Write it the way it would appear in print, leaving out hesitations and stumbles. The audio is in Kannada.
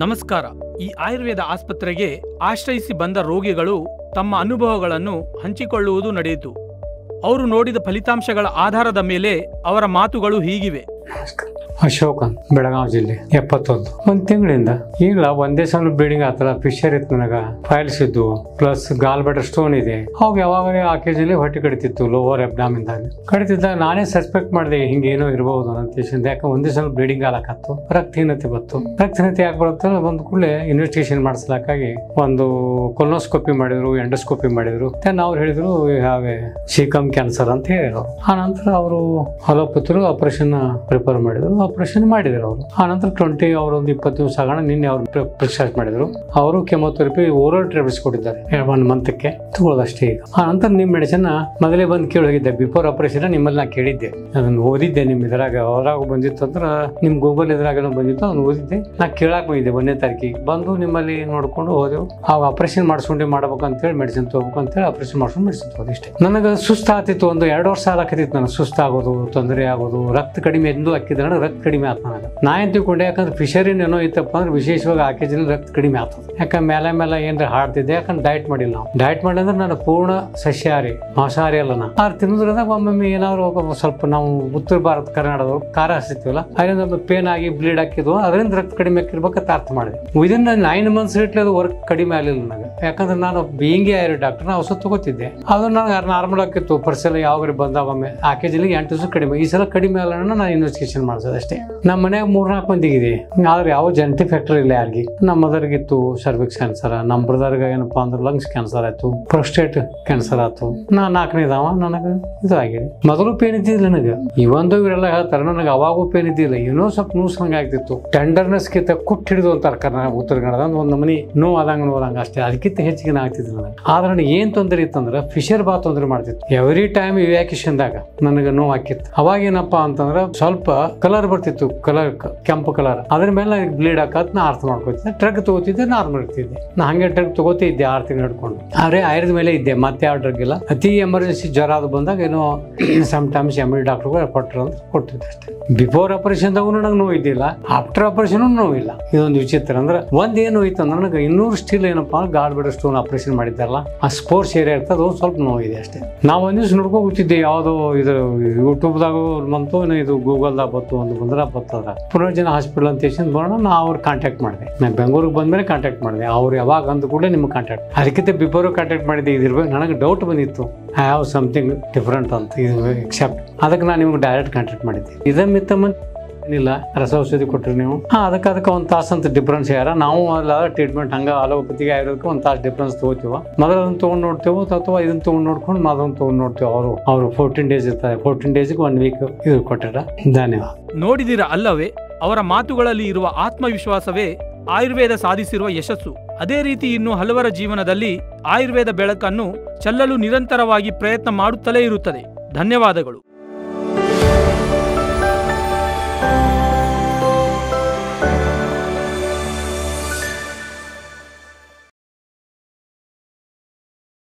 ನಮಸ್ಕಾರ. ಈ ಆಯುರ್ವೇದ ಆಸ್ಪತ್ರೆಗೆ ಆಶ್ರಯಿಸಿ ಬಂದ ರೋಗಿಗಳು ತಮ್ಮ ಅನುಭವಗಳನ್ನು ಹಂಚಿಕೊಳ್ಳುವುದು ನಡೆಯಿತು. ಅವರು ನೋಡಿದ ಫಲಿತಾಂಶಗಳ ಆಧಾರದ ಮೇಲೆ ಅವರ ಮಾತುಗಳು ಹೀಗಿವೆ. ಅಶೋಕ್ ಬೆಳಗಾವಿ ಜಿಲ್ಲೆ 71 ಒಂದ್ ತಿಂಗಳಿಂದ ಈಗ ಒಂದೇ ಸಲ ಬ್ಲೀಡಿಂಗ್ ಆತಲ್ಲ. ಫಿಶರ್ ಇತ್ತು ನನಗ, ಫೈಲ್ಸ್ ಇದ್ದು, ಪ್ಲಸ್ ಗಾಲ್ ಬ್ಲಾಡರ್ ಸ್ಟೋನ್ ಇದೆ. ಅವಾಗ ಯಾವಾಗ ಆಕೆಜಲ್ಲಿ ಹೊಟ್ಟೆ ಕಡಿತಿತ್ತು, ಲೋವರ್ ಅಬ್ಡಾಮಿನ್ದಾಗ ಕಡಿತಿದ್ದಾಗ ನಾನೇ ಸಸ್ಪೆಕ್ಟ್ ಮಾಡಿದೆ ಹಿಂಗೇನೋ ಇರಬಹುದು ಅಂತ. ಯಾಕೆ ಒಂದೇ ಸಲ ಬ್ಲೀಡಿಂಗ್ ಆಲಕತ್ತು, ರಕ್ತಹೀನತೆ ಬತ್ತು. ರಕ್ತಹೀನತೆ ಯಾಕೆ ಬರುತ್ತೆ ಬಂದ ಕೂಡಲೇ ಇನ್ವೆಸ್ಟಿಗೇಷನ್ ಮಾಡಿಸ್ಲಾಕಾಗಿ ಒಂದು ಕೊಲೊನೋಸ್ಕೋಪಿ ಮಾಡಿದ್ರು, ಎಂಡೋಸ್ಕೋಪಿ ಮಾಡಿದ್ರು. ಅವ್ರು ಹೇಳಿದ್ರು ಯಾವೇ ಸೀಕಮ್ ಕ್ಯಾನ್ಸರ್ ಅಂತ ಹೇಳಿದ್ರು. ಆ ನಂತರ ಅವರು ಅಲೋಪತಿರು ಆಪರೇಷನ್ ಪ್ರಿಪೇರ್ ಮಾಡಿದ್ರು, ಆಪರೇಷನ್ ಮಾಡಿದ್ರು ಅವರು. ಆ ನಂತರ 20 ಅವರೊಂದು 20 ದಿವಸ ಆಗೋಣ ನಿನ್ನೆ ಅವ್ರು ಪ್ರಿಸ್ಕ್ರೈಬ್ ಮಾಡಿದ್ರು. ಅವರು ಕೆಮೊಥೆರಪಿ ಓರಲ್ ಟ್ಯಾಬ್ಲೆಟ್ಸ್ ಕೊಟ್ಟಿದ್ದಾರೆ 1 ಮಂತಕ್ಕೆ ತಗೊಳ್ಳೋದಷ್ಟೇ. ಈಗ ಆ ನಂತರ ನಿಮ್ಮ ಮೆಡಿಸಿನ್ ಮೊದಲೇ ಬಂದು ಕೇಳಿ ಹೋಗಿದ್ದೆ. ಬಿಫೋರ್ ಆಪರೇಷನ್ ನಿಮ್ಮಲ್ಲಿ ನಾ ಕೇಳಿದ್ದೆ, ಅದನ್ನು ಓದಿದ್ದೆ. ನಿಮ್ಮ ಇದ್ರಾಗ ಹೊರಾಗ ಬಂದಿತ್ತು ಅಂದ್ರೆ ನಿಮ್ ಗೂಗಲ್ ಇದ್ರಾಗ ಬಂದಿತ್ತು, ಅದನ್ನು ಓದಿದ್ದೆ. ನಾ ಕೇಳಾಕ್ ಬಂದಿದ್ದೆ 1ನೇ ತಾರೀಕಿಗೆ ಬಂದು ನಿಮ್ಮಲ್ಲಿ ನೋಡ್ಕೊಂಡು ಹೋದೆವು. ಆಗ ಆಪರೇಷನ್ ಮಾಡಿಸ್ಕೊಂಡೆ ಮಾಡ್ಬೇಕಂತೇಳಿ ಮೆಡಿಸಿನ್ ತಗೋಬೇಕು ಅಂತೇಳಿ ಆಪರೇಷನ್ ಮಾಡ್ಕೊಂಡು ಮೆಡಿಸಿನ್ ತಗೋದು ಇಷ್ಟೇ. ನನಗೆ ಸುಸ್ತು ಆಗ್ತಿತ್ತು. 1-2 ವರ್ಷ ಆಗತ್ತಿತ್ತು ನನಗೆ ಸುಸ್ತಾಗೋದು, ತೊಂದರೆ ಆಗೋದು, ರಕ್ತ ಕಡಿಮೆ ಎಂದು ಹಾಕಿದ್ರೆ ರಕ್ತ ಕಡಿಮೆ ಆತ. ನಾ ಏನ್ ತಿಳ್ಕೊಂಡೆ, ಯಾಕಂದ್ರೆ ಫಿಶರಿನ್ ಏನೋ ಇತ್ತಪ್ಪ ಅಂದ್ರೆ ವಿಶೇಷವಾಗಿ ಆಕೆಜಲ್ಲಿ ರಕ್ತ ಕಡಿಮೆ ಆಗ್ತದೆ. ಯಾಕಂದ್ರೆ ಮೇಲೆ ಏನ್ರ ಹಾಡ್ತಿದ್ದೆ. ಯಾಕಂದ್ರೆ ಡಯಟ್ ಮಾಡಿಲ್ಲ ನಾವು. ಡಯಟ್ ಮಾಡಿ ಅಂದ್ರೆ ನಾನು ಪೂರ್ಣ ಸಸ್ಯಾಹಾರಿ, ಮಾಂಸಾಹಾರಿ ಅಲ್ಲ. ನಾ ತಿನ್ನೋದ್ರಿಂದ ಒಮ್ಮೊಮ್ಮೆ ಏನಾದ್ರು ಸ್ವಲ್ಪ ನಾವು ಉತ್ತರ ಭಾರತ ಕರ್ನಾಟಕದವ್ರು ಖಾರ ಹಚ್ಚಿರ್ತೀವಲ್ಲ, ಅದರಿಂದ ಪೇನ್ ಆಗಿ ಬ್ಲೀಡ್ ಹಾಕಿದ್ವು, ಅದರಿಂದ ರಕ್ತ ಕಡಿಮೆ ಹಾಕಿರ್ಬೇಕಂತ ಅರ್ಥ ಮಾಡಿದೆ. ವಿದಿನ್ 9 ಮಂತ್ಸ್ ಇಟ್ಲಿ ಅದು ವರ್ಕ್ ಕಡಿಮೆ ಆಗಲಿಲ್ಲ ನನಗೆ. ಯಾಕಂದ್ರೆ ನಾನು ಬೀಯಿಂಗ್ ಆಯುರ್ವೇದ ಡಾಕ್ಟರ್, ನಾ ಔಷಧ ತಗೋತಿದ್ದೆ. ಅದು ನನಗೆ ನಾರ್ಮಲ್ ಆಗಿತ್ತು. ಪರ್ಸೆಲ್ಲ ಯಾವಾಗ ಬಂದಾಗ ಒಮ್ಮೆ ಆಕೆಜಲ್ಲಿ 8 ದಿವಸ ಕಡಿಮೆ. ಈ ಸಲ ಕಡಿಮೆ ಅಲ್ಲ, ನಾನು ಇನ್ವೆಸ್ಟಿಗೇಷನ್ ಮಾಡಿಸೋದು ಅಷ್ಟೇ. ನಮ್ಮ ಮನ್ಯಾಗ 3-4 ಮಂದಿಗಿದೆ, ಆದ್ರೆ ಯಾವ ಜೆನೆಟಿಕ್ ಫ್ಯಾಕ್ಟರ್ ಇಲ್ಲ ಯಾರಿಗೆ. ನಮ್ಮ ಮದರ್ಗಿತ್ತು ಸರ್ವಿಕ್ಸ್ ಕ್ಯಾನ್ಸರ್, ನಮ್ಮ ಬ್ರದರ್ಗ ಏನಪ್ಪಾ ಅಂದ್ರೆ ಲಂಗ್ಸ್ ಕ್ಯಾನ್ಸರ್ ಆಯ್ತು, ಪ್ರೊಸ್ಟೇಟ್ ಕ್ಯಾನ್ಸರ್ ಆಯ್ತು. ನಾ 4ನೇದಾವ, ನನಗೆ ಇದು ಆಗಿದೆ. ಮೊದಲು ಪೇನ್ ಇದ್ದಿಲ್ಲ ನನಗೆ. ಇವೊಂದು ಇವರೆಲ್ಲ ಹೇಳ್ತಾರೆ ನನಗೆ ಅವಾಗೂ ಪೇನ್ ಇದ್ದಿಲ್ಲ, ಏನೋ ಸ್ವಲ್ಪ ನೋವು ಆಗ್ತಿತ್ತು. ಟೆಂಡರ್ನೆಸ್ ಕಿಂತ ಕುಟ್ಟು ಹಿಡಿದು ಅಂತಾರೆ ಉತ್ತರ ಕನ್ನಡ. ಒಂದು ನಮನಿ ನೋವು ಆದಂಗ ನೋದಂಗ ಅಷ್ಟೇ, ಅದಕ್ಕಿಂತ ಹೆಚ್ಚಿಗೆ ಆಗ್ತಿತ್ತು ನನಗೆ. ಆದ್ರೆ ನನಗೆ ಏನ್ ತೊಂದರೆ ಇತ್ತಂದ್ರೆ ಫಿಶರ್ ಬಾ ತೊಂದರೆ ಮಾಡ್ತಿತ್ತು. ಎವ್ರಿ ಟೈಮ್ ಇವ್ಯಾಕ್ಯುಷನ್ದಾಗ ನನಗೆ ನೋವು ಹಾಕಿತ್ತು. ಅವಾಗ ಏನಪ್ಪಾ ಅಂತಂದ್ರೆ ಸ್ವಲ್ಪ ಕಲರ್ ಬರ್ತಿತ್ತು, ಕಲರ್ ಕೆಂಪು ಕಲರ್. ಅದ್ರ ಮೇಲೆ ಬ್ಲೀಡ್ ಹಾಕತ್ ನಾ ಅರ್ಥ ಮಾಡ್ಕೊತಿದ್ದೆ. ಡ್ರಗ್ ತಗೋತಿದ್ದೆ, ನಾರ್ಮಲ್ ಇರ್ತಿದ್ದೆ. ನಾ ಹಂಗೆ ಡ್ರಗ್ ತಗೋತೇ ಇದ್ದೆ 6 ತಿಂಗಳು ಹಿಡ್ಕೊಂಡು. ಆದ್ರೆ ಆಯುರ್ವೇದ ಮೇಲೆ ಇದ್ದೆ, ಮತ್ತೆ ಯಾವ ಡ್ರಗ್ ಇಲ್ಲ. ಅತಿ ಎಮರ್ಜೆನ್ಸಿ ಜ್ವರ ಅದು ಬಂದಾಗ ಏನೋ ಸಮ್ಟೈಮ್ಸ್ ಡಾಕ್ಟರ್ಗಳು ಕೊಟ್ಟರು ಅಂತ ಕೊಡ್ತಿದ್ದೆ ಅಷ್ಟೇ. ಬಿಫೋರ್ ಆಪರೇಷನ್ದಾಗೂ ನನಗೆ ನೋವು ಇದ್ದಿಲ್ಲ, ಆಫ್ಟರ್ ಆಪರೇಷನ್ ನೋವಿಲ್ಲ. ಇದೊಂದು ವಿಚಿತ್ರ. ಅಂದ್ರೆ ಏನು ಹೋಯ್ತು ಅಂದ್ರೆ ನನಗೆ 200 ಸ್ಟಿಲ್ ಏನಪ್ಪಾ ಗಾಲ್ ಬ್ಲಾಡರ್ ಸ್ಟೋನ್ ಆಪರೇಷನ್ ಮಾಡಿದ್ದಾರಲ್ಲ, ಆ ಸ್ಪೋರ್ಟ್ಸ್ ಏರಿಯಾ ಇರ್ತದೆ, ಅದು ಸ್ವಲ್ಪ ನೋವಿದೆ ಅಷ್ಟೇ. ನಾವು ಒಂದ್ ದಿವ್ಸ ನೋಡ್ಕೋತಿದ್ದೆ, ಯಾವ್ದೋ ಇದು ಯೂಟ್ಯೂಬ್ದಾಗ ಬಂತು, ಇದು ಗೂಗಲ್ದಾಗ ಬಂತು, ಒಂದು ಬಂದ್ರೆ ಬರ್ತದ ಪುನರ್ಜನ ಹಾಸ್ಪಿಟಲ್ ಅಂತ ಬರೋಣ. ನಾ ಅವ್ರು ಕಾಂಟ್ಯಾಕ್ಟ್ ಮಾಡಿದೆ. ನಾ ಬೆಂಗಳೂರಿಗೆ ಬಂದ್ಮೇಲೆ ಕಾಂಟ್ಯಾಕ್ಟ್ ಮಾಡಿದೆ. ಅವ್ರು ಯಾವಾಗ ಅಂದ ಕೂಡ ನಿಮ್ಗೆ ಕಾಂಟ್ಯಾಕ್ಟ್, ಅದಕ್ಕಿಂತ ಬಿಫೋರ್ ಕಾಂಟ್ಯಾಕ್ಟ್ ಮಾಡಿದ್ದೆ. ಇದಿರ್ಬೇಕು ನನಗೆ ಡೌಟ್ ಬಂದಿತ್ತು, ಐ ಹ್ಯಾವ್ ಸಮಥಿಂಗ್ ಡಿಫ್ರೆಂಟ್ ಅಂತ, ಇದು ಎಕ್ಸೆಪ್ಟ್. ಅದಕ್ಕೆ ನಾನು ನಿಮ್ಗೆ ಡೈರೆಕ್ಟ್ ಕಾಂಟ್ಯಾಕ್ಟ್ ಮಾಡಿದ್ದೆ. ಏನಿಲ್ಲ, ರಸ ಔಷಧಿ ಕೊಟ್ರಿ ನೀವು, ಅದಕ್ಕೆ 1 ತಾಸು ಅಂತ ಡಿಫ್ರೆನ್ಸ್ ಯಾರ. ನಾವು ಅಲ್ಲ ಟ್ರೀಟ್ಮೆಂಟ್ ಹಂಗ ಅಲೋಪತಿಗೆ ಆಯುರ್ವೇದಕ್ಕೆ 1 ತಾಸು ಡಿಫ್ರೆನ್ಸ್ ತಗೋತೀವ. ಮೊದಲು ಅದನ್ನ ತೊಗೊಂಡು ನೋಡ್ತೇವೆ, ಅಥವಾ ಇದನ್ನ ತೊಗೊಂಡು ನೋಡ್ಕೊಂಡು ಅದನ್ನು ತೊಗೊಂಡು ನೋಡ್ತೇವೆ. ಅವರು 14 ಡೇಸ್ ಇರ್ತಾರೆ, 14 ಡೇಸ್ಗೆ 1 ವೀಕ್ ಇದು ಕೊಟ್ಟಿರ. ಧನ್ಯವಾದ. ನೋಡಿದಿರ ಅಲ್ಲವೇ, ಅವರ ಮಾತುಗಳಲ್ಲಿ ಇರುವ ಆತ್ಮವಿಶ್ವಾಸವೇ ಆಯುರ್ವೇದ ಸಾಧಿಸಿರುವ ಯಶಸ್ಸು. ಅದೇ ರೀತಿ ಇನ್ನು ಹಲವರ ಜೀವನದಲ್ಲಿ ಆಯುರ್ವೇದ ಬೆಳಕನ್ನು ಚೆಲ್ಲಲು ನಿರಂತರವಾಗಿ ಪ್ರಯತ್ನ ಮಾಡುತ್ತಲೇ ಇರುತ್ತದೆ. ಧನ್ಯವಾದಗಳು.